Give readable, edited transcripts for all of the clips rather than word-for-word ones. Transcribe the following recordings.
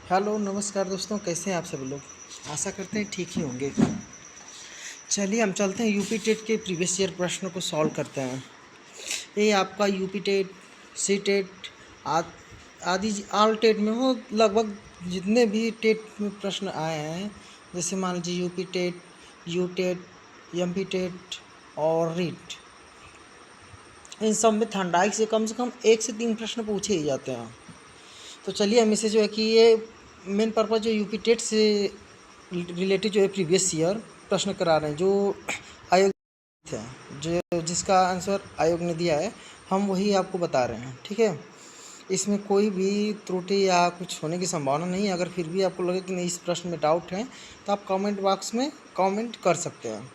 Hello नमस्कार दोस्तों, कैसे हैं आप सभी लोग। आशा करते हैं ठीक ही होंगे। चलिए हम चलते हैं यूपी टेट के प्रीवियस ईयर प्रश्नों को सॉल्व करते हैं। ये आपका यूपी टेट, सी टेट आदि ऑल टेट में हो, लगभग जितने भी टेट में प्रश्न आए हैं, जैसे मान लीजिए UP TET, U TET, MP TET और रीट, इन सब में थंडाइक से कम 1 से 3 प्रश्न पूछे ही जाते हैं। तो चलिए हम इसे जो है कि ये मेन पर्पज़ जो यूपी टेट से रिलेटेड जो है प्रीवियस ईयर प्रश्न करा रहे हैं, जो आयोग है, जो जिसका आंसर आयोग ने दिया है, हम वही आपको बता रहे हैं। ठीक है, इसमें कोई भी त्रुटि या कुछ होने की संभावना नहीं है। अगर फिर भी आपको लगे कि नहीं इस प्रश्न में डाउट है, तो आप कमेंट बॉक्स में कमेंट कर सकते हैं।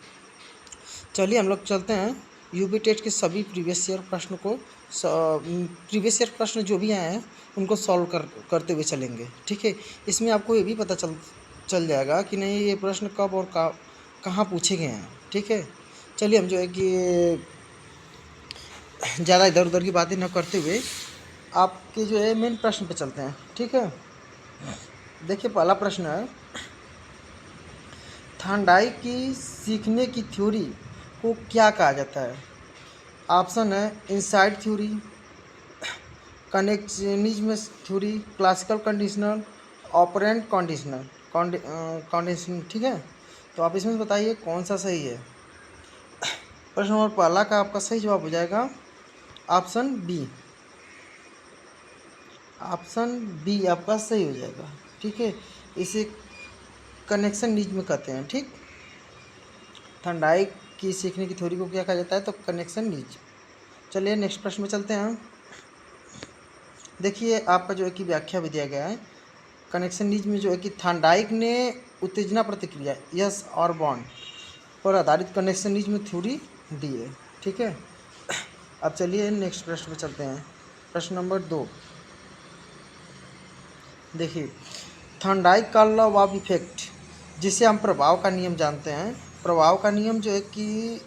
चलिए हम लोग चलते हैं यूपी टेट के सभी प्रीवियस ईयर प्रश्न को, प्रीवियस ईयर प्रश्न जो भी आए हैं उनको सॉल्व करते हुए चलेंगे। ठीक है, इसमें आपको ये भी पता चल जाएगा कि नहीं ये प्रश्न कब और कहाँ पूछे गए हैं। ठीक है, चलिए हम जो है कि ज़्यादा इधर उधर की बातें न करते हुए आपके जो है मेन प्रश्न पे चलते हैं। ठीक है, देखिए पहला प्रश्न है, थांडाई की सीखने की थ्योरी को क्या कहा जाता है। ऑप्शन है insight theory, connectionism theory, classical conditioner, operant conditioner condition. ठीक है, तो आप इसमें बताइए कौन सा सही है। प्रश्न नंबर पहला का आपका सही जवाब हो जाएगा ऑप्शन बी। ऑप्शन बी आपका सही हो जाएगा। ठीक है, इसे कनेक्शनिज्म कहते हैं। ठीक, थंडाई की सीखने की थ्योरी को क्या कहा जाता है, तो कनेक्शनिज्म। चलिए नेक्स्ट प्रश्न में चलते हैं। देखिए आपका जो है कि व्याख्या भी दिया गया है। कनेक्शनिज्म में जो है कि थांडाइक ने उत्तेजना प्रतिक्रिया यस और बॉन्ड पर आधारित कनेक्शनिज्म थ्योरी दी है। ठीक है, अब चलिए नेक्स्ट प्रश्न पे चलते हैं। प्रश्न नंबर 2, देखिए थॉर्नडाइक का लॉ ऑफ इफेक्ट, जिसे हम प्रभाव का नियम जानते हैं। प्रभाव का नियम जो है कि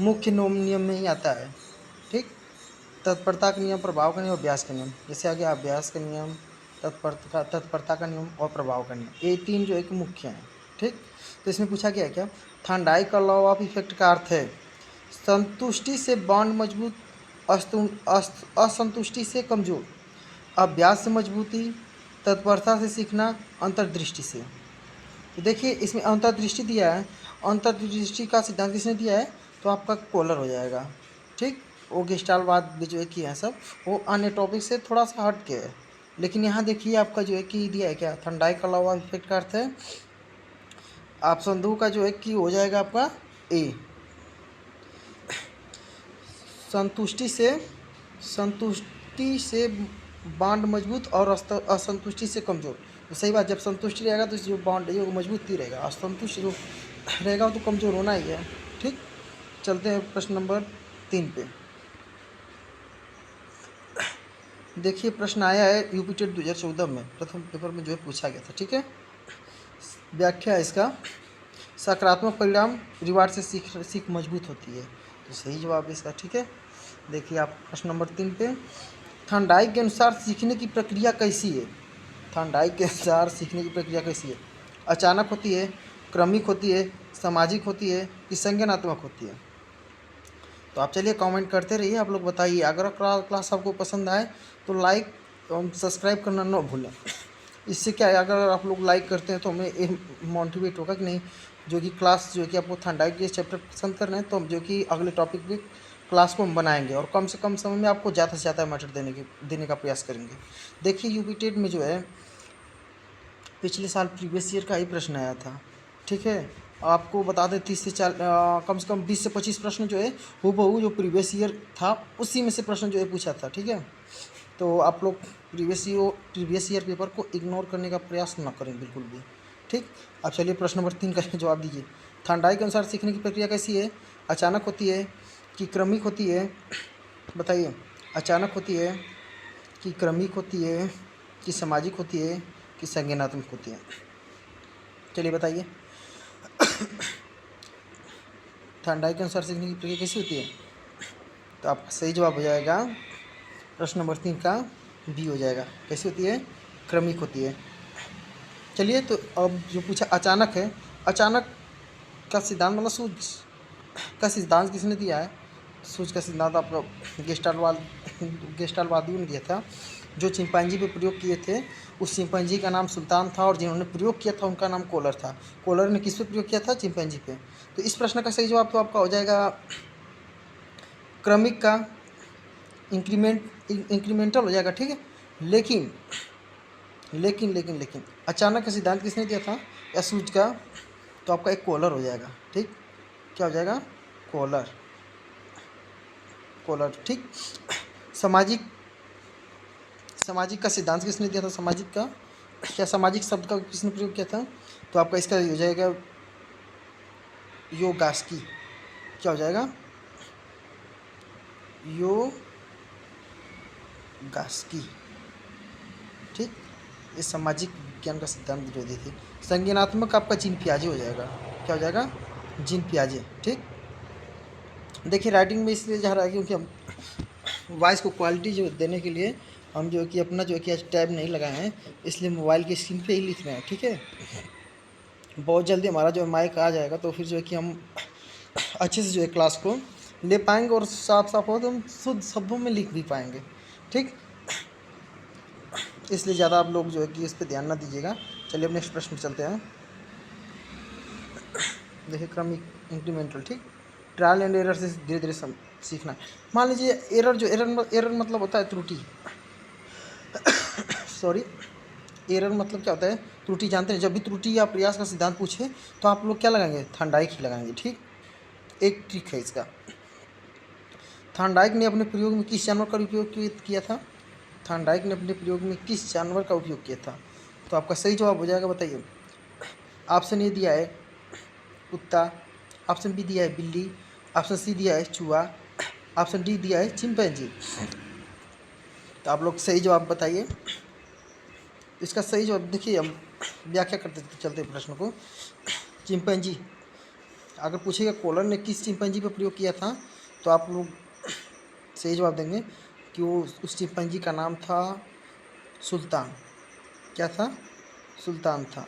मुख्य नियम में ही आता है। ठीक, तत्परता का नियम, प्रभाव का नियम, अभ्यास का नियम। जैसे आ गया अभ्यास का नियम, तत्परता का नियम और प्रभाव का नियम, ये तीन जो है कि मुख्य हैं। ठीक, तो इसमें पूछा गया है क्या, थॉर्नडाइक का लॉ ऑफ इफेक्ट का अर्थ है संतुष्टि से बॉन्ड मजबूत, असंतुष्टि से कमजोर, अभ्यास से मजबूती, तत्परता से सीखना, अंतर्दृष्टि से। तो देखिए इसमें अंतर्दृष्टि दिया है, अंतर्दृष्टि का सिद्धांत किसने दिया है, तो आपका कोलर हो जाएगा। ठीक, वो गेस्टाल्टवाद जो है कि है सब वो अन्य टॉपिक से थोड़ा सा हट के है। लेकिन यहाँ देखिए आपका जो है कि दिया है क्या, थंडाइक का लॉ ऑफ इफेक्ट का अर्थ है, ऑप्शन 2 का जो है कि हो जाएगा आपका ए, संतुष्टि से बांड मजबूत और असंतुष्टि से कमज़ोर। तो सही बात, जब संतुष्टि रहेगा तो जो बांड है वो मजबूत ही रहेगा, असंतुष्ट जो रहेगा वो तो कमज़ोर होना ही है। ठीक, चलते हैं प्रश्न नंबर 3 पे। देखिए प्रश्न आया है यूपी टेट 2014 में, प्रथम पेपर में जो है पूछा गया था। ठीक है, व्याख्या है इसका, सकारात्मक परिणाम रिवार्ड से सीख मजबूत होती है। तो सही जवाब है इसका। ठीक है, देखिए आप प्रश्न नंबर 3 पे, थॉर्नडाइक के अनुसार सीखने की प्रक्रिया कैसी है। थॉर्नडाइक के अनुसार सीखने की प्रक्रिया कैसी है, अचानक होती है, क्रमिक होती है, सामाजिक होती है कि संज्ञानात्मक होती है। तो आप चलिए कमेंट करते रहिए, आप लोग बताइए। अगर क्लास आपको पसंद आए तो लाइक और सब्सक्राइब करना न भूलें। इससे क्या है, अगर आप लोग लाइक करते हैं तो हमें मोटिवेट होगा कि नहीं, जो कि क्लास जो है कि आपको थॉर्नडाइक के चैप्टर पसंद कर रहे हैं, तो हम जो कि अगले टॉपिक पे क्लास को हम बनाएंगे और कम से कम समय में आपको ज़्यादा से ज़्यादा मैटर देने का प्रयास करेंगे। देखिए यूपी टेट में जो है पिछले साल प्रीवियस ईयर का ही प्रश्न आया था। ठीक है, आपको बता दें 30 से 4 कम से कम 20 से 25 प्रश्न जो है हूबहू जो प्रीवियस ईयर था उसी में से प्रश्न जो है पूछा था। ठीक है, तो आप लोग प्रीवियस ईयर पेपर को इग्नोर करने का प्रयास न करें बिल्कुल भी। ठीक, अब चलिए प्रश्न नंबर 3 का जवाब दीजिए। थॉर्नडाइक के अनुसार सीखने की प्रक्रिया कैसी है, अचानक होती है कि क्रमिक होती है, बताइए। अचानक होती है कि क्रमिक होती है कि सामाजिक होती है कि संज्ञानात्मक होती है, चलिए बताइए। थॉर्नडाइक के अनुसार सीखने की प्रक्रिया कैसी होती है, तो आपका सही जवाब हो जाएगा प्रश्न नंबर 3 का बी हो जाएगा। कैसी होती है, क्रमिक होती है। चलिए, तो अब जो पूछा अचानक है, अचानक का सिद्धांत मतलब सूझ का सिद्धांत किसने दिया है? सूझ का सिद्धांत आपका गेस्टालवादियों ने दिया था, जो चिंपांजी पे प्रयोग किए थे। उस चिंपांजी का नाम सुल्तान था, और जिन्होंने प्रयोग किया था उनका नाम कोलर था। कोलर ने किस पे प्रयोग किया था? चिंपांजी पे। तो इस प्रश्न का सही जवाब तो आपका हो जाएगा क्रमिक का इंक्रीमेंटल हो जाएगा, ठीक है। लेकिन लेकिन लेकिन लेकिन अचानक का सिद्धांत किसने दिया था या सूझ का? तो आपका एक कोलर हो जाएगा, ठीक। क्या हो जाएगा? कोलर। कोलर, ठीक। सामाजिक सामाजिक का सिद्धांत किसने दिया था? सामाजिक का क्या सामाजिक शब्द का किसने प्रयोग किया था? तो आपका इसका हो जाएगा योगास्की। क्या हो जाएगा? योगास्की, ठीक। ये सामाजिक विज्ञान का सिद्धांत जो दी थी। संज्ञानात्मक आपका जीन पियाजे हो जाएगा। क्या हो जाएगा? जीन पियाजे, ठीक। देखिए, राइटिंग में इसलिए जा रहा है क्योंकि हम वॉइस को क्वालिटी जो देने के लिए हम जो है कि अपना जो है कि आज टैब नहीं लगाए हैं, इसलिए मोबाइल की स्क्रीन पे ही लिख रहे हैं, ठीक है। बहुत जल्दी हमारा जो माइक आ जाएगा, तो फिर जो है कि हम अच्छे से जो है क्लास को ले पाएंगे, और साफ साफ हो तो हम शुद्ध शब्दों में लिख भी पाएंगे, ठीक। इसलिए ज़्यादा आप लोग जो है कि इस पर ध्यान ना दीजिएगा। चलिए अब नेक्स्ट प्रश्न पर चलते हैं। देखिए, क्रमिक इंक्रीमेंटल, ठीक। ट्रायल एंड एरर से धीरे धीरे सीखना। मान लीजिए एरर मतलब होता है त्रुटि। सॉरी, एरर मतलब क्या होता है? त्रुटि। जानते हैं, जब भी त्रुटि या प्रयास का सिद्धांत पूछे तो आप लोग क्या लगाएंगे? थॉर्नडाइक ही लगाएंगे, ठीक। एक ट्रिक है इसका। थॉर्नडाइक ने अपने प्रयोग में किस जानवर का उपयोग किया था? थॉर्नडाइक ने अपने प्रयोग में किस जानवर का उपयोग किया था? तो आपका सही जवाब हो जाएगा, बताइए। ऑप्शन ए दिया है कुत्ता, ऑप्शन बी दिया है बिल्ली, ऑप्शन सी दिया है चूहा, ऑप्शन डी दिया है चिंपैंजी। तो आप लोग सही जवाब बताइए। इसका सही जवाब देखिए, हम व्याख्या करते चलते प्रश्न को। चिंपैंजी, अगर पूछेगा कोलर ने किस चिंपैंजी पर प्रयोग किया था, तो आप लोग सही जवाब देंगे कि वो उस चिंपैंजी का नाम था सुल्तान। क्या था? सुल्तान था।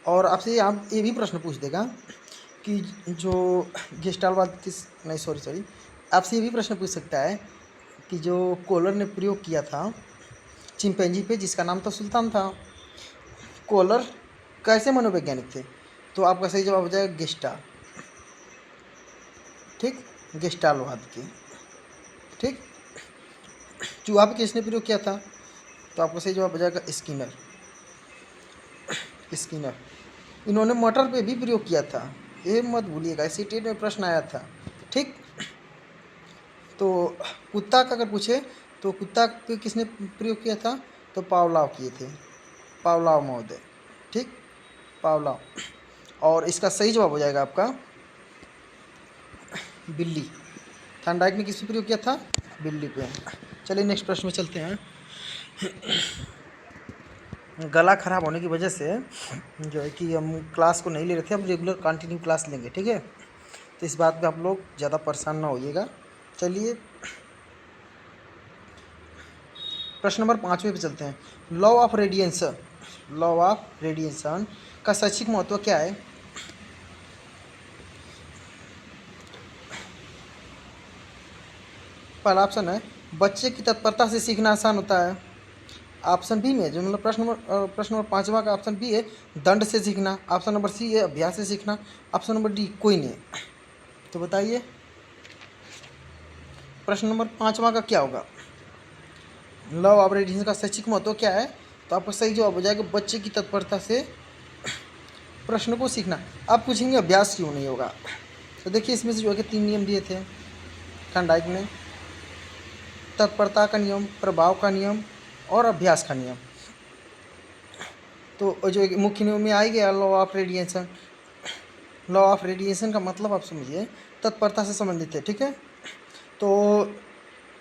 और आपसे आप ये भी प्रश्न पूछ देगा कि जो गेस्टालवाद किस नहीं सॉरी आपसे ये भी प्रश्न पूछ सकता है कि जो कोलर ने प्रयोग किया था चिंपैंजी पे, जिसका नाम तो सुल्तान था, कोलर कैसे मनोवैज्ञानिक थे? तो आपका सही जवाब हो जाएगा गेस्टाल, ठीक। गेस्टालवाद के, ठीक। चूहा पे किसने प्रयोग किया था? तो आपका सही जवाब हो जाएगा स्किनर। स्किनर। इन्होंने मटर पे भी प्रयोग किया था, ये मत भूलिएगा, सीटेट में प्रश्न आया था, ठीक। तो कुत्ता का अगर पूछे तो कुत्ता पे किसने प्रयोग किया था? तो पावलाव किए थे, पावलाव महोदय, ठीक। पावलाव। और इसका सही जवाब हो जाएगा आपका बिल्ली। थॉर्नडाइक ने किस पे प्रयोग किया था? बिल्ली पे। चलिए नेक्स्ट प्रश्न में चलते हैं। गला खराब होने की वजह से जो है कि हम क्लास को नहीं ले रहे थे, हम रेगुलर कंटिन्यू क्लास लेंगे, ठीक है। तो इस बात पे आप लोग ज़्यादा परेशान ना होइएगा। चलिए प्रश्न नंबर 5वें पे चलते हैं। लॉ ऑफ रेडिएशन का शैक्षिक महत्व क्या है? पहला ऑप्शन है बच्चे की तत्परता से सीखना आसान होता है। ऑप्शन बी में जो मतलब प्रश्न नंबर 5वां का ऑप्शन बी है दंड से सीखना। ऑप्शन नंबर सी है अभ्यास से सीखना। ऑप्शन नंबर डी कोई नहीं। तो बताइए प्रश्न नंबर 5वां का क्या होगा? लॉ ऑफ रेडिएशन का शैक्षिक महत्व क्या है? तो आपका सही जवाब हो जाएगा बच्चे की तत्परता से प्रश्न को सीखना। आप पूछेंगे अभ्यास क्यों नहीं होगा? तो देखिए इसमें से जो है कि 3 नियम दिए थे थॉर्नडाइक ने, तत्परता का नियम, प्रभाव का नियम और अभ्यास का नियम। तो जो मुख्य नियम में आ ही गया law of radiation. Law of radiation का मतलब आप समझिए तत्परता से संबंधित है, ठीक है। तो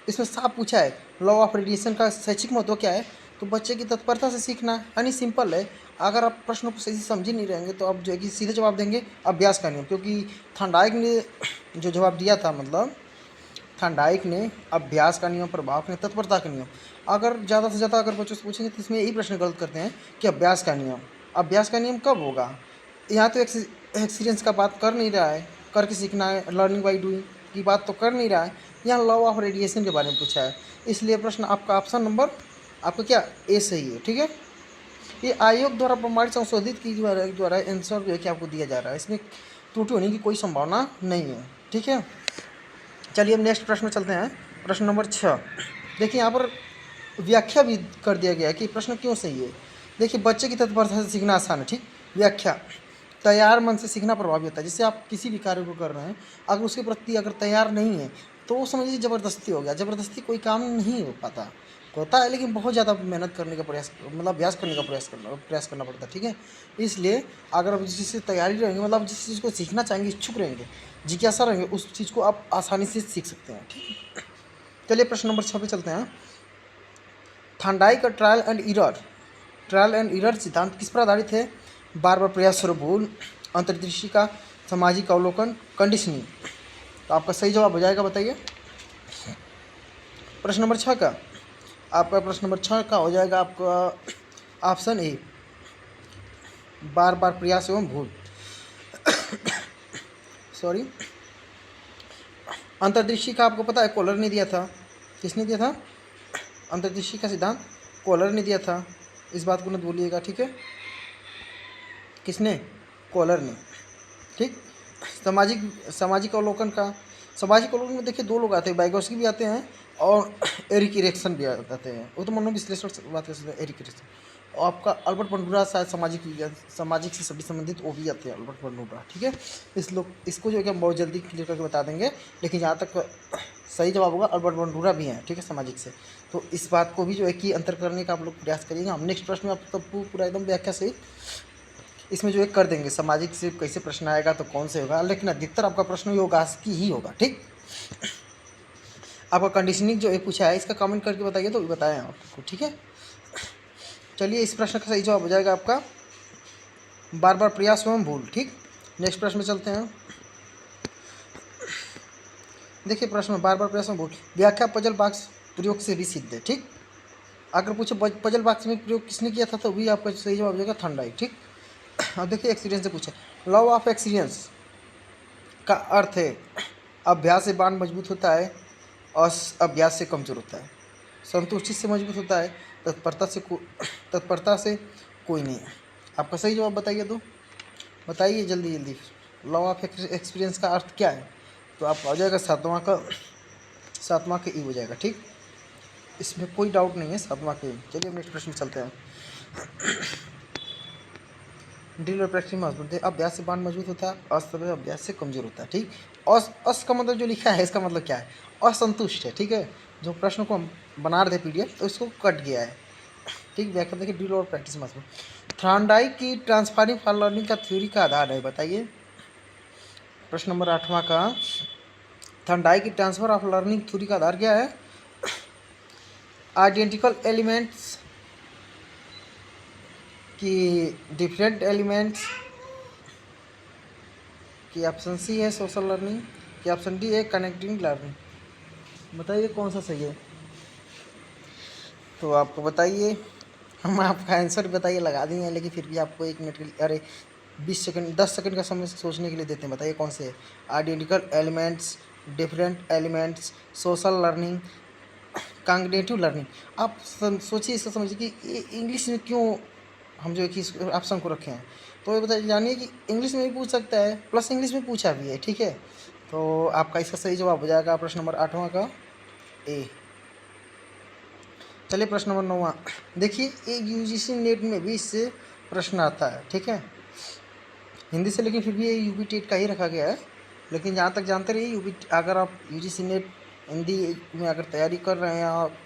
इसमें साफ पूछा है लॉ ऑफ रेडिएशन का शैक्षिक महत्व क्या है? तो बच्चे की तत्परता से सीखना, यानी सिंपल है। अगर आप प्रश्न को सही से समझ ही नहीं रहेंगे तो आप जो है कि सीधे जवाब देंगे अभ्यास का नियम, क्योंकि थॉर्नडाइक ने जो जवाब दिया था मतलब थॉर्नडाइक ने अभ्यास का नियम, प्रभाव ने तत्परता का नियम। अगर ज़्यादा से ज़्यादा अगर बच्चों से पूछेंगे तो इसमें यही प्रश्न गलत करते हैं कि अभ्यास का नियम। अभ्यास का नियम कब होगा? यहाँ तो एक्सपीरियंस का बात कर नहीं रहा है, करके सीखना है, लर्निंग बाई डूइंग की बात तो कर नहीं रहा है। यहाँ लॉ ऑफ रेडिएशन के बारे में पूछा है, इसलिए प्रश्न आपका ऑप्शन नंबर आपका क्या ए सही है। ठीक है, ये आयोग द्वारा प्रमाणित संशोधित की द्वारा आंसर जो है कि आपको दिया जा रहा है, इसमें त्रुटि होने की कोई संभावना नहीं है। ठीक है, चलिए हम नेक्स्ट प्रश्न में चलते हैं। प्रश्न नंबर 6, देखिए यहाँ पर व्याख्या भी कर दिया गया है कि प्रश्न क्यों सही है। देखिए, बच्चे की तत्परता से सीखना आसान है। ठीक, व्याख्या, तैयार मन से सीखना प्रभावी होता है। जैसे आप किसी भी कार्य को कर रहे हैं, अगर उसके प्रति अगर तैयार नहीं है तो वो समझिए ज़बरदस्ती हो गया। ज़बरदस्ती कोई काम नहीं हो पाता, होता है लेकिन बहुत ज़्यादा मेहनत करने का प्रयास, मतलब अभ्यास करने का प्रयास करना पड़ता है। ठीक है, इसलिए अगर आप जिस चीज़ से तैयारी रहेंगे, मतलब जिस चीज़ को सीखना चाहेंगे, इच्छुक रहेंगे, जिज्ञासा रहेंगे, उस चीज़ को आप आसानी से सीख सकते हैं। ठीक है, चलिए प्रश्न नंबर 6 पे चलते हैं। थॉर्नडाइक का ट्रायल एंड एरर सिद्धांत किस पर आधारित है? बार बार प्रयास, स्वरूप भूल, अंतर्दृष्टि का, सामाजिक अवलोकन, कंडीशनिंग। तो आपका सही जवाब हो जाएगा, बताइए। प्रश्न नंबर 6 का आपका प्रश्न नंबर 6 का हो जाएगा आपका ऑप्शन ए, बार बार प्रयास एवं भूल। सॉरी, अंतर्दृष्टि का आपको पता है कोलर ने दिया था। किसने दिया था? अंतर्दृष्टि का सिद्धांत कोलर ने दिया था, इस बात को मत भूलिएगा। ठीक है, किसने? कोलर ने। ठीक, सामाजिक अवलोकन में देखिए 2 लोग आते हैं, वाइगोत्स्की भी आते हैं और एरिक इरेक्सन भी आते हैं। वो तो मनोविश्लेषण से बात कर सकते हैं, एरिक इरेक्सन। और आपका अल्बर्ट बंडूरा शायद सामाजिक से सभी संबंधित वो भी आते हैं, अल्बर्ट बंडूरा। ठीक है, इसको जो है कि हम बहुत जल्दी क्लियर करके बता देंगे, लेकिन जहाँ तक सही जवाब होगा अल्बर्ट बंडूरा भी हैं। ठीक है, सामाजिक से। तो इस बात को भी जो है कि अंतर करने का आप लोग प्रयास करिएगा। हम नेक्स्ट प्रश्न में आप सबको पूरा एकदम व्याख्या सहित इसमें जो है कर देंगे, सामाजिक से कैसे प्रश्न आएगा तो कौन से होगा, लेकिन अधिकतर आपका प्रश्न योगास की ही होगा। ठीक, आपका कंडीशनिंग जो है पूछा है, इसका कमेंट करके बताइए तो बताएं आपको। ठीक है, चलिए इस प्रश्न का सही जवाब हो जाएगा आपका बार बार प्रयास एवं भूल। ठीक, नेक्स्ट प्रश्न में चलते हैं। देखिए प्रश्न में बार बार प्रयास एवं भूल, व्याख्या पजल बॉक्स प्रयोग से भी सिद्ध है। ठीक, अगर पूछे पजल बॉक्स में प्रयोग किसने किया था तो भी आपका सही जवाब हो जाएगा थॉर्नडाइक। ठीक, अब देखिए एक्सपीरियंस से पूछे, लॉ ऑफ एक्सपीरियंस का अर्थ है अभ्यास से बांध मजबूत होता है और अभ्यास से कमज़ोर होता है, संतुष्टि से मजबूत होता है, तत्परता से कोई नहीं है। आपका सही जवाब बताइए, तो बताइए जल्दी जल्दी। लॉ ऑफ एक्सपीरियंस का अर्थ क्या है? तो आपका हो जाएगा सातवां का ई हो जाएगा। ठीक, इसमें कोई डाउट नहीं है, सातवां का ई। चलिए नेक्स्ट प्रश्न में चलते हैं। ड्रिल और प्रैक्टिस में मजबूत है, अभ्यास से बांध मजबूत होता है, असमय अभ्यास से कमजोर होता है। ठीक, अस का मतलब जो लिखा है इसका मतलब क्या है? असंतुष्ट है। ठीक है, जो प्रश्न को हम बना रहे थे पीडीएफ तो इसको कट गया है। ठीक, व्याख्या देखिए, ड्रिल और प्रैक्टिस मजबूत। थॉर्नडाइक की ट्रांसफरिंग फॉर लर्निंग का थ्योरी का आधार है, बताइए। प्रश्न नंबर 8वां का थॉर्नडाइक की ट्रांसफर ऑफ लर्निंग थ्योरी का आधार क्या है? आइडेंटिकल एलिमेंट्स कि डिफरेंट एलिमेंट्स कि ऑप्शन सी है सोशल लर्निंग कि ऑप्शन डी है कनेक्टिंग लर्निंग। बताइए कौन सा सही है? तो आपको बताइए, हम आपका आंसर बताइए लगा देंगे, लेकिन फिर भी आपको 1 मिनट के लिए, अरे 20 सेकंड 10 सेकंड का समय सोचने के लिए देते हैं। बताइए कौन से है? Identical elements, different elements, social learning, cognitive learning. आप सोचिए, इसको समझिए कि ये इंग्लिश में क्यों हम जो है कि इस ऑप्शन को रखे हैं। तो ये बताइए, जानिए कि इंग्लिश में भी पूछ सकता है, प्लस इंग्लिश में पूछा भी है। ठीक है, तो आपका इसका सही जवाब हो जाएगा प्रश्न नंबर 8वां का ए। चलिए प्रश्न नंबर 9वां, देखिए एक यूजीसी नेट में भी इससे प्रश्न आता है। ठीक है, हिंदी से, लेकिन फिर भी ये यूपी टेट का ही रखा गया है। लेकिन जहाँ तक जानते रहिए, यूपी अगर आप यूजीसी नेट हिंदी में अगर तैयारी कर रहे हैं आप,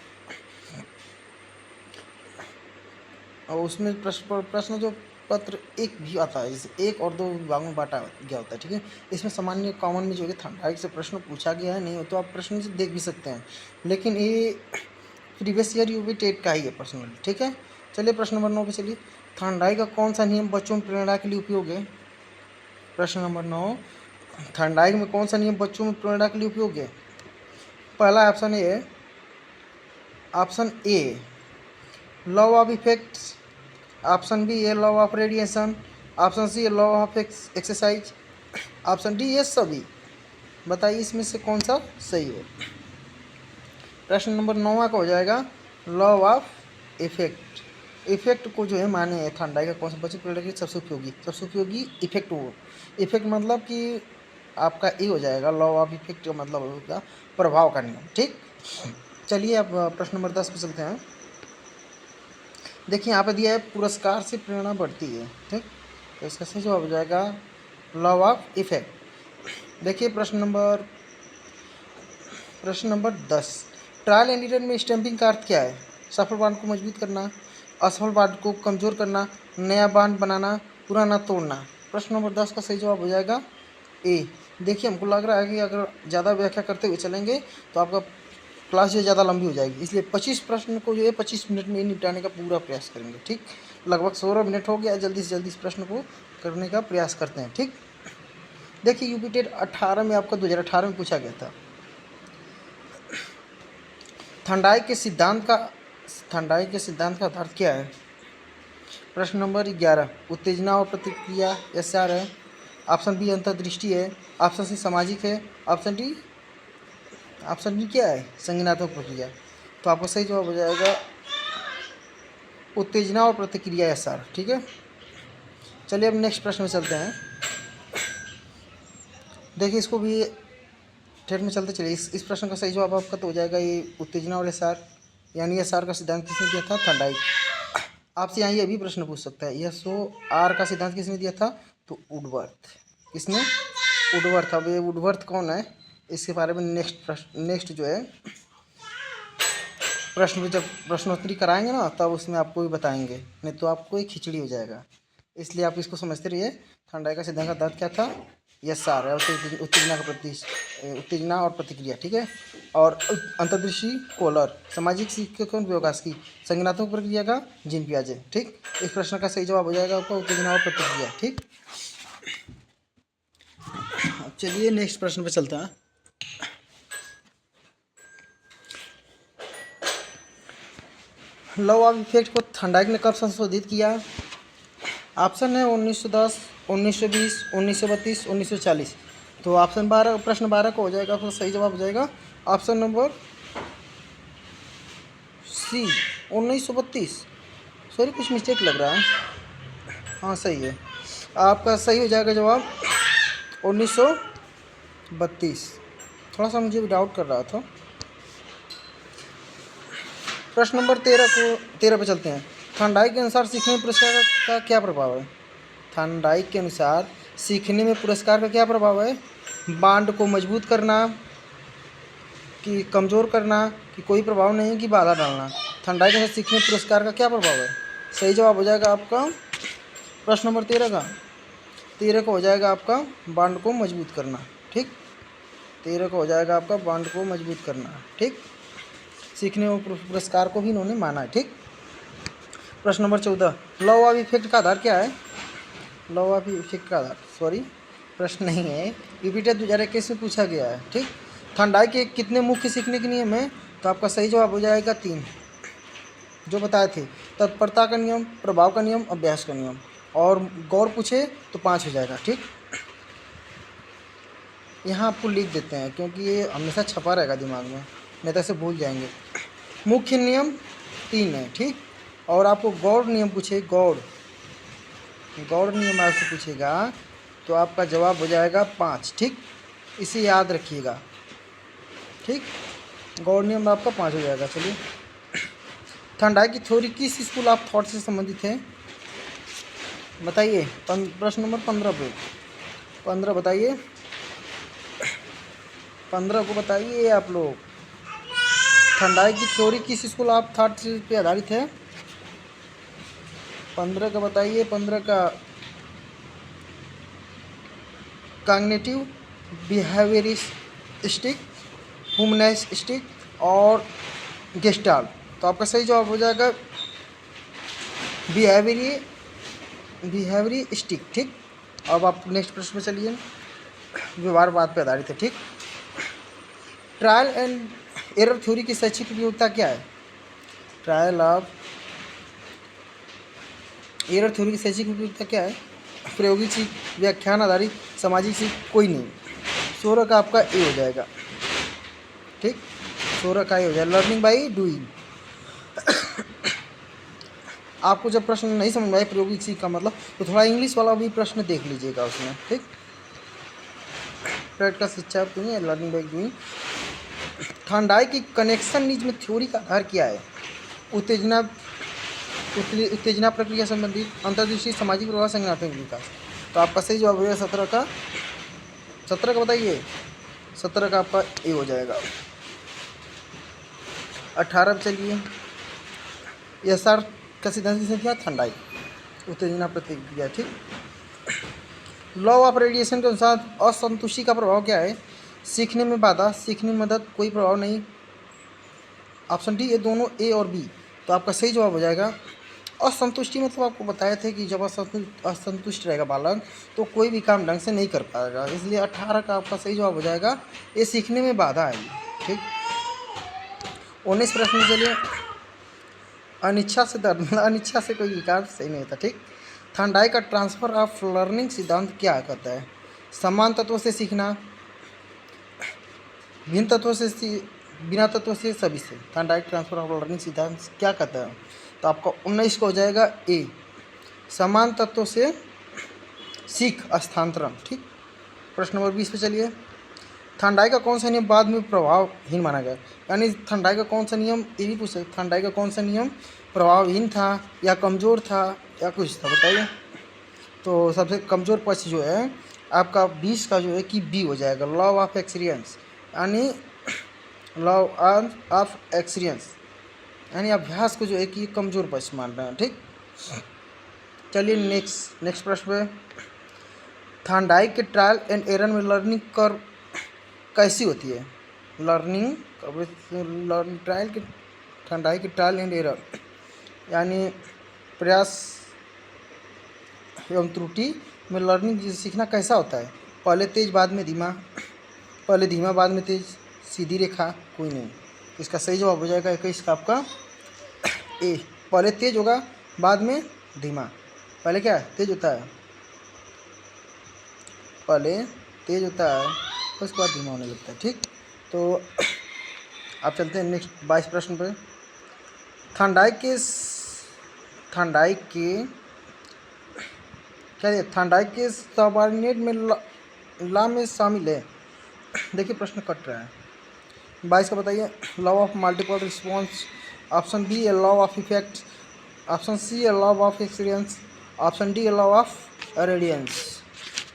और उसमें प्रश्न जो पत्र एक भी आता है, जैसे 1 और 2 विभागों में बांटा गया होता है। ठीक है, इसमें सामान्य कॉमन में जो है थॉर्नडाइक से प्रश्न पूछा गया है, नहीं हो तो आप प्रश्न से देख भी सकते हैं, लेकिन ये प्रीवियस ईयर यूपी टेट का ही है पर्सनली। ठीक है, चलिए प्रश्न नंबर 9 पे चलिए। थॉर्नडाइक का कौन सा नियम बच्चों में प्रेरणा के लिए उपयोग है? प्रश्न नंबर 9, थॉर्नडाइक में कौन सा नियम बच्चों में प्रेरणा के लिए उपयोग है? पहला option A, option A law of effects, option B a law of radiation, option C law of exercise, option D ये सभी। बताइए इसमें से कौन सा सही है। प्रश्न नंबर 9 का हो जाएगा लॉ ऑफ इफेक्ट। इफेक्ट को जो है माने ठंडाई का कौन सा बचत पड़ेगा सबसे उपयोगी इफेक्ट हो। इफेक्ट मतलब कि आपका ये हो जाएगा लॉ ऑफ इफेक्ट का मतलब होगा प्रभाव का नियम। ठीक, चलिए अब प्रश्न नंबर 10 पे चलते हैं। देखिए यहाँ पे दिया है पुरस्कार से प्रेरणा बढ़ती है। ठीक, तो इसका सही जवाब हो जाएगा लॉ ऑफ इफेक्ट। देखिए प्रश्न नंबर 10, ट्रायल एंड एरर में स्टैंपिंग का अर्थ क्या है। सफल बांड को मजबूत करना, असफल बांड को कमज़ोर करना, नया बांड बनाना, पुराना तोड़ना। प्रश्न नंबर 10 का सही जवाब हो जाएगा ए। देखिए हमको लग रहा है कि अगर ज़्यादा व्याख्या करते हुए चलेंगे तो आपका क्लास जो ज़्यादा लंबी हो जाएगी, इसलिए 25 प्रश्न को जो है 25 मिनट में निपटाने का पूरा प्रयास करेंगे। ठीक, लगभग 16 मिनट हो गया, जल्दी से जल्दी इस प्रश्न को करने का प्रयास करते हैं। ठीक, देखिए यूपी टेट 18 में आपका 2018 में पूछा गया था। ठंडाई के सिद्धांत का अर्थ क्या है। प्रश्न नंबर 11, उत्तेजना और प्रतिक्रिया SR है, ऑप्शन बी अंतर्दृष्टि है, ऑप्शन सी सामाजिक है, ऑप्शन डी क्या है संज्ञानात्मक प्रक्रिया। तो आपका सही जवाब हो जाएगा उत्तेजना और प्रतिक्रिया SR। ठीक है, चलिए अब नेक्स्ट प्रश्न में चलते हैं। देखिए इसको भी ठेठ में चलते चलिए। इस प्रश्न का सही जवाब आपका तो हो जाएगा ये उत्तेजना और SR, यानी SR का सिद्धांत किसने दिया था, ठंडाई। आपसे यहाँ ये भी प्रश्न पूछ सकता है SOR का सिद्धांत किसने दिया था, तो वुडवर्थ। किसने, वुडवर्थ। अब ये वुडवर्थ कौन है इसके बारे में नेक्स्ट जो है प्रश्न में जब प्रश्नोत्तरी कराएंगे ना तब उसमें आपको भी बताएंगे, नहीं तो आपको एक खिचड़ी हो जाएगा। इसलिए आप इसको समझते रहिए। ठंडाई का सिद्धांत का अर्थ क्या था, SR है, उत्तेजना और प्रतिक्रिया। ठीक है, और अंतर्दृष्टि कोलर, सामाजिक सीख कौन विकास की, संज्ञानात्मक प्रक्रिया का जीन पियाजे। ठीक, इस प्रश्न का सही जवाब हो जाएगा आपका उत्तेजना और प्रतिक्रिया। ठीक, चलिए नेक्स्ट प्रश्न पे चलते हैं। लॉ ऑफ इफेक्ट को ठंडाई ने कब संशोधित किया। ऑप्शन है 1910, 1920, 1932, 1940। तो ऑप्शन 12, प्रश्न 12 को हो जाएगा, तो सही जवाब हो जाएगा ऑप्शन नंबर सी 1932। सॉरी कुछ मिस्टेक लग रहा है, हाँ सही है, आपका सही हो जाएगा जवाब 1932। थोड़ा सा मुझे भी डाउट कर रहा था। प्रश्न नंबर 13 पे चलते हैं। ठंडाई के अनुसार सीखने में पुरस्कार का क्या प्रभाव है। ठंडाई के अनुसार सीखने में पुरस्कार का क्या प्रभाव है। बांड को मजबूत करना कि कमज़ोर करना कि कोई प्रभाव नहीं कि बाधा डालना। ठंडाई के अनुसार सीखने में पुरस्कार का क्या प्रभाव है। सही जवाब हो जाएगा आपका प्रश्न नंबर 13 का हो जाएगा आपका बांड को मजबूत करना। ठीक, 13 का हो जाएगा आपका बांड को मजबूत करना। ठीक, सीखने में पुरस्कार को भी इन्होंने माना है। ठीक, प्रश्न नंबर 14, लॉ ऑफ इफेक्ट का आधार क्या है। लॉ ऑफ इफेक्ट का आधार, सॉरी प्रश्न नहीं है, यूपी टेट 2021 में पूछा गया है। ठीक, ठंडाई के कितने मुख्य सीखने के नियम हैं। तो आपका सही जवाब हो जाएगा 3 जो बताए थे, तत्परता का नियम, प्रभाव का नियम, अभ्यास का नियम, और गौर पूछे तो 5 हो जाएगा। ठीक, यहाँ आपको लिख देते हैं क्योंकि ये हमेशा छपा रहेगा दिमाग में, नहीं तो ऐसे भूल जाएंगे। मुख्य नियम 3 है। ठीक, और आपको गौड़ नियम पूछे, गौड़ नियम आपसे पूछेगा तो आपका जवाब हो जाएगा 5। ठीक, इसे याद रखिएगा। ठीक, गौड़ नियम आपका 5 हो जाएगा। चलिए, ठंडाई की थ्योरी किस स्कूल ऑफ थॉट से संबंधित है बताइए। प्रश्न नंबर 15 पे 15 बताइए, 15 को बताइए आप लोग। ठंडाई की थ्योरी किस स्कूल ऑफ थॉट पे आधारित है। 15 का बताइए। 15 का कॉग्निटिव बिहेवियरिस्टिक, ह्यूमनिस्टिक और गेस्टाल्ट। तो आपका सही जवाब हो जाएगा बिहेवियरिस्टिक। ठीक, अब आप नेक्स्ट प्रश्न में चलिए। व्यवहारवाद पर आधारित है। ठीक, ट्रायल एंड एरर थ्योरी की शैक्षिक उपयोगिता क्या है? ट्रायल ऑफ एरर थ्योरी की शैक्षिक उपयोगिता क्या है? प्रायोगिक सीख, व्याख्यान आधारित, सामाजिक सीख, कोई नहीं। 16 का आपका ए हो जाएगा। ठीक, 16 का ए हो जाएगा, लर्निंग बाई डूइंग। आपको जब प्रश्न नहीं समझ में आए प्रायोगिक सीख का मतलब, तो थोड़ा इंग्लिश वाला भी प्रश्न देख लीजिएगा उसमें। ठीक, प्रैक्टिकल शिक्षा लर्निंग बाई डूइंग। थॉर्नडाइक की कनेक्शनिज्म थ्योरी का आधार क्या है? उत्तेजना प्रक्रिया संबंधित, अंतर्दृष्टि, सामाजिक प्रभाव, संज्ञानात्मक विकास। तो आपका सही जवाब हो जाएगा 17 का। 17 का बताइए, 17 का आपका ए हो जाएगा। 18 पे चलिए, एसआर का सिद्धांत किसने दिया? थॉर्नडाइक, उत्तेजना प्रतिक्रिया। ठीक, लॉ ऑफ रेडिएशन के अनुसार असंतुष्टि का प्रभाव क्या है? सीखने में बाधा, सीखने में मदद, कोई प्रभाव नहीं। ऑप्शन डी, ये दोनों ए और बी। तो आपका सही जवाब हो जाएगा असंतुष्टि। मतलब आपको बताए थे कि जब असंतुष्ट रहेगा बालक तो कोई भी काम ढंग से नहीं कर पाएगा, इसलिए 18 का आपका सही जवाब हो जाएगा, ये सीखने में बाधा आएगी। ठीक, 19 प्रश्न चलिए, अनिच्छा से दर्द, मतलब अनिच्छा से कोई विकार सही नहीं होता। ठीक, थॉर्नडाइक का ट्रांसफर ऑफ लर्निंग सिद्धांत क्या कहता है? समान तत्वों से सीखना, भिन्न तत्वों से बिना तत्वों से, सभी से। थॉर्नडाइक ट्रांसफर ऑफ लर्निंग सिद्धांत क्या कहता है? तो आपका 19 को हो जाएगा ए, समान तत्वों से सीख स्थानांतरण। ठीक, प्रश्न नंबर 20 पे चलिए, थॉर्नडाइक का कौन सा नियम बाद में प्रभावहीन माना गया? यानी थॉर्नडाइक का कौन सा नियम, ये भी पूछ सकते, थॉर्नडाइक का कौन सा नियम प्रभावहीन था या कमज़ोर था या कुछ था, बताइए। तो सबसे कमज़ोर पक्ष जो है आपका 20 का जो है कि बी हो जाएगा, लॉ ऑफ एक्सपीरियंस, यानी लॉ ऑफ एक्सपीरियंस, यानी अभ्यास को जो है कि कमज़ोर पक्ष मान रहे हैं। ठीक, चलिए नेक्स्ट प्रश्न पे, थॉर्नडाइक के ट्रायल एंड एरर में लर्निंग कर्व कैसी होती है? ट्रायल के थॉर्नडाइक के ट्रायल एंड एरर, यानी प्रयास एवं त्रुटि में लर्निंग सीखना कैसा होता है? पहले तेज बाद में धीमा, पहले धीमा बाद में तेज, सीधी रेखा, कोई नहीं। इसका सही जवाब हो जाएगा 21 का आपका ए, पहले तेज होगा बाद में धीमा। पहले क्या तेज होता है? पहले तेज होता है उसके बाद धीमा होने लगता है। ठीक, तो आप चलते हैं नेक्स्ट 22 प्रश्न पे, थॉर्नडाइक के सबऑर्डिनेट में लॉ में शामिल है। देखिए प्रश्न कट रहा है। 22 का बताइए, law of multiple response, option B a law of effect, option C a law of experience, option D a law of radiance.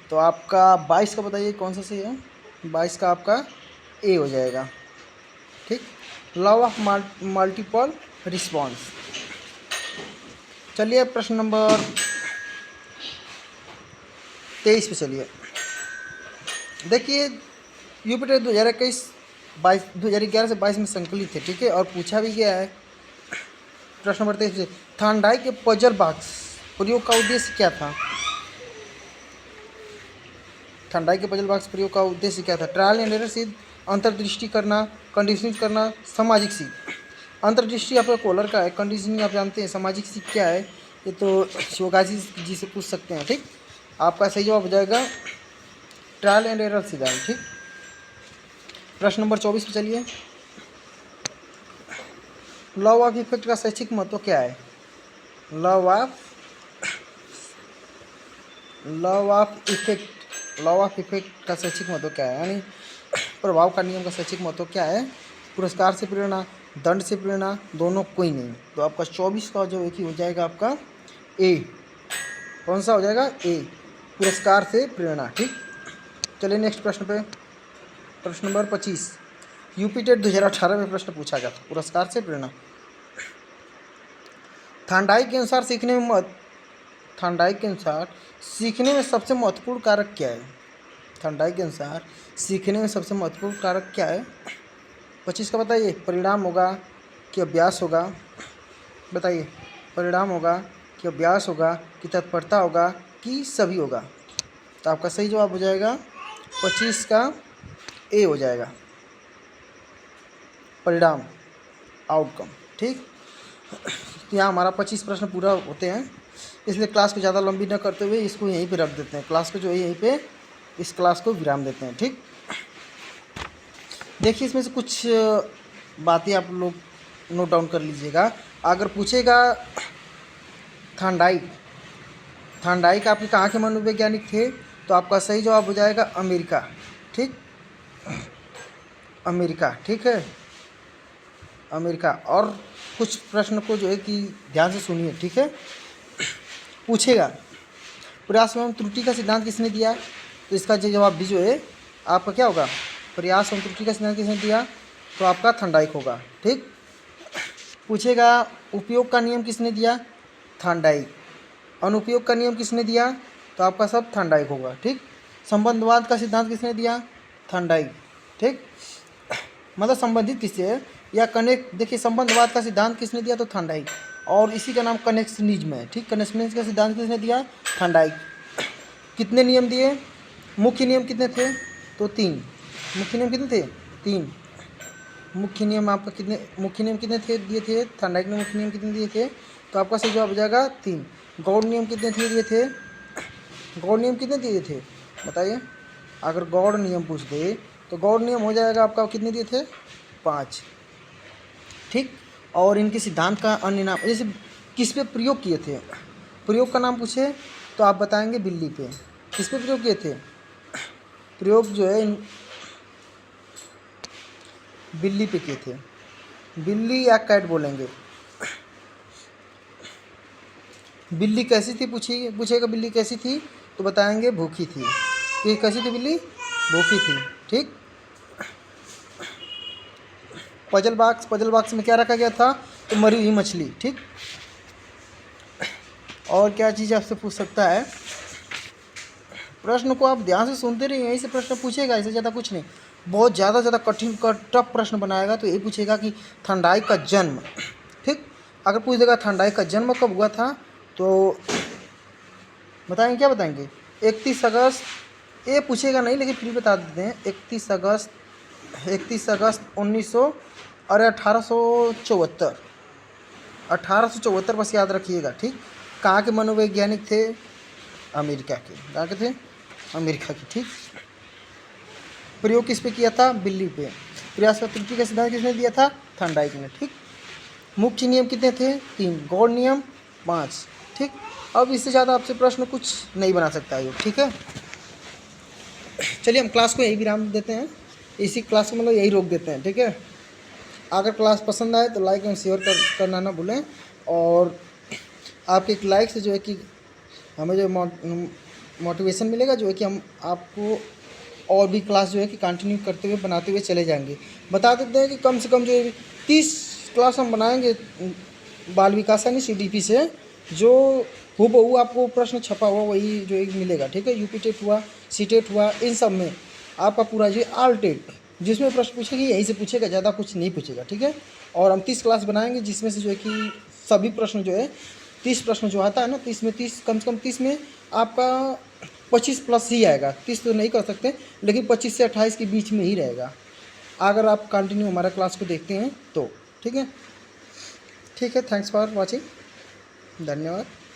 तो आपका 22 का बताइए कौन सा सही है? 22 का आपका ए हो जाएगा। ठीक, लॉ ऑफ मल्टीपल रिस्पॉन्स। चलिए प्रश्न नंबर 23 पे चलिए, देखिए यूपीटेट 2011 से 22 में संकलित है। ठीक है, और पूछा भी गया है। प्रश्न नंबर 23 से, थॉर्नडाइक के पजल बॉक्स प्रयोग का उद्देश्य क्या था? थॉर्नडाइक के पजल बॉक्स प्रयोग का उद्देश्य क्या था? ट्रायल एंड एरर सीख, अंतर्दृष्टि करना, कंडीशनिंग करना, सामाजिक सीख। अंतर्दृष्टि आपका कोलर का है, कंडीशनिंग आप जानते हैं, सामाजिक सीख क्या है ये तो शिवगाजी जी से पूछ सकते हैं। ठीक, आपका सही जवाब हो जाएगा ट्रायल एंड एरर सिद्धांत। ठीक, प्रश्न नंबर 24 पे चलिए, लॉ ऑफ इफेक्ट का शैक्षिक महत्व क्या है? लॉ ऑफ इफेक्ट का शैक्षिक महत्व क्या है, यानी प्रभाव का नियम का शैक्षिक महत्व क्या है? पुरस्कार से प्रेरणा, दंड से प्रेरणा, दोनों, कोई नहीं। तो आपका 24 का जो एक ही हो जाएगा आपका ए, कौन सा हो जाएगा? ए, पुरस्कार से प्रेरणा। ठीक, चलिए नेक्स्ट प्रश्न पे, प्रश्न नंबर 25, यूपीटेट 2018 में प्रश्न पूछा गया था, पुरस्कार से प्रेरणा। थॉर्नडाइक के अनुसार सीखने में सबसे महत्वपूर्ण कारक क्या है? थॉर्नडाइक के अनुसार सीखने में सबसे महत्वपूर्ण कारक क्या है? 25 का बताइए, परिणाम होगा कि अभ्यास होगा? बताइए, परिणाम होगा कि अभ्यास होगा कि तत्परता होगा कि सभी होगा? तो आपका सही जवाब हो जाएगा 25 का ए हो जाएगा। परिणाम, आउटकम। ठीक, तो यहाँ हमारा 25 प्रश्न पूरा होते हैं, इसलिए क्लास को ज़्यादा लंबी न करते हुए इसको यहीं पे रख देते हैं, क्लास को जो है यहीं पे इस क्लास को विराम देते हैं। ठीक, देखिए इसमें से कुछ बातें आप लोग नोट डाउन कर लीजिएगा। अगर पूछेगा थांडाइक, थांडाइक आपके कहाँ के मनोवैज्ञानिक थे, तो आपका सही जवाब हो जाएगा अमेरिका। ठीक, अमेरिका। ठीक है, अमेरिका। और कुछ प्रश्न को जो है कि ध्यान से सुनिए। ठीक है, पूछेगा प्रयास एवं त्रुटि का सिद्धांत किसने दिया, तो इसका जो जवाब भी जो है आपका क्या होगा, प्रयास एवं त्रुटि का सिद्धांत किसने दिया, तो आपका थांडाइक होगा। ठीक, पूछेगा उपयोग का नियम किसने दिया, थांडाइक। अनुपयोग का नियम किसने दिया, तो आपका सब थांडाइक होगा। ठीक, संबंधवाद का सिद्धांत किसने दिया, थांडाइक। ठीक, मतलब संबंधित किससे है या कनेक्ट, देखिए संबंधवाद का सिद्धांत किसने दिया, तो थांडाइक, और इसी का नाम कनेक्शनिज्म है। ठीक, कनेक्शनिज्म का सिद्धांत किसने दिया, थांडाइक। कितने नियम दिए, मुख्य नियम कितने थे, तो 3। मुख्य नियम कितने थे, 3 मुख्य नियम। आपका कितने मुख्य नियम कितने थे दिए थे, थांडाइक ने मुख्य नियम कितने दिए थे, तो आपका सही जवाब हो जाएगा 3। गौड़ नियम कितने थे दिए थे, गौड़ नियम कितने दिए थे बताइए। अगर गौड़ नियम पूछ दे तो गौड़ नियम हो जाएगा आपका कितने दिए थे, 5। ठीक, और इनके सिद्धांत का अन्य नाम, जैसे किस पे प्रयोग किए थे, प्रयोग का नाम पूछे तो आप बताएंगे बिल्ली पे। किस पे प्रयोग किए थे, प्रयोग जो है बिल्ली पे किए थे, बिल्ली या कैट बोलेंगे। बिल्ली कैसी थी पूछेगा बिल्ली कैसी थी, तो बताएंगे भूखी थी। ये कैसी थी बिल्ली, भूखी थी। ठीक, पजल बॉक्स में क्या रखा गया था, तो मरी हुई मछली। ठीक, और क्या चीज़ आपसे पूछ सकता है, प्रश्न को आप ध्यान से सुनते रहिए, यहीं से प्रश्न पूछेगा, इससे ज़्यादा कुछ नहीं। बहुत ज़्यादा कठिन टफ प्रश्न बनाएगा तो यही पूछेगा कि थांडाइक का जन्म। ठीक, अगर पूछ देगा थांडाइक का जन्म कब हुआ था, तो बताएंगे, क्या बताएंगे, 31 अगस्त। ये पूछेगा नहीं लेकिन फिर बता देते हैं, 31 अगस्त 1900 अरे 1874, 1874 बस याद रखिएगा। ठीक, कहाँ के मनोवैज्ञानिक थे, अमेरिका के। कहाँ के थे, अमेरिका की। ठीक, प्रयोग किस पे किया था, बिल्ली पे। प्रयास व त्रुटि का सिद्धांत किसने दिया था, थांडाइक ने। ठीक, मुख्य नियम कितने थे, 3। गौड़ नियम 5। ठीक, अब इससे ज़्यादा आपसे प्रश्न कुछ नहीं बना सकता है। ठीक है, चलिए हम क्लास को यही विराम देते हैं, इसी क्लास को मतलब यही रोक देते हैं। ठीक है, अगर क्लास पसंद आए तो लाइक एंड शेयर करना ना भूलें, और आपके एक लाइक से जो है कि हमें जो मोटिवेशन मिलेगा, जो है कि हम आपको और भी क्लास जो है कि कंटिन्यू करते हुए बनाते हुए चले जाएंगे। बता देते हैं कि कम से कम जो 30 क्लास हम बनाएंगे बाल विकास यानी CDP से, जो हूबहू आपको प्रश्न छपा हुआ वही जो एक मिलेगा। ठीक है, यूपी टेट हुआ, CTET हुआ, इन सब में आपका पूरा जो ऑल टेट जिसमें प्रश्न पूछेगी यहीं से पूछेगा, ज़्यादा कुछ नहीं पूछेगा। ठीक है, और हम 30 क्लास बनाएंगे जिसमें से जो है कि सभी प्रश्न जो है 30 प्रश्न जो आता है ना, 30 में 30 कम से कम 30 में आपका 25 प्लस ही आएगा। 30 तो नहीं कर सकते लेकिन 25 से 28 के बीच में ही रहेगा, अगर आप कंटिन्यू हमारा क्लास को देखते हैं तो। ठीक है, थैंक्स फॉर वॉचिंग, धन्यवाद।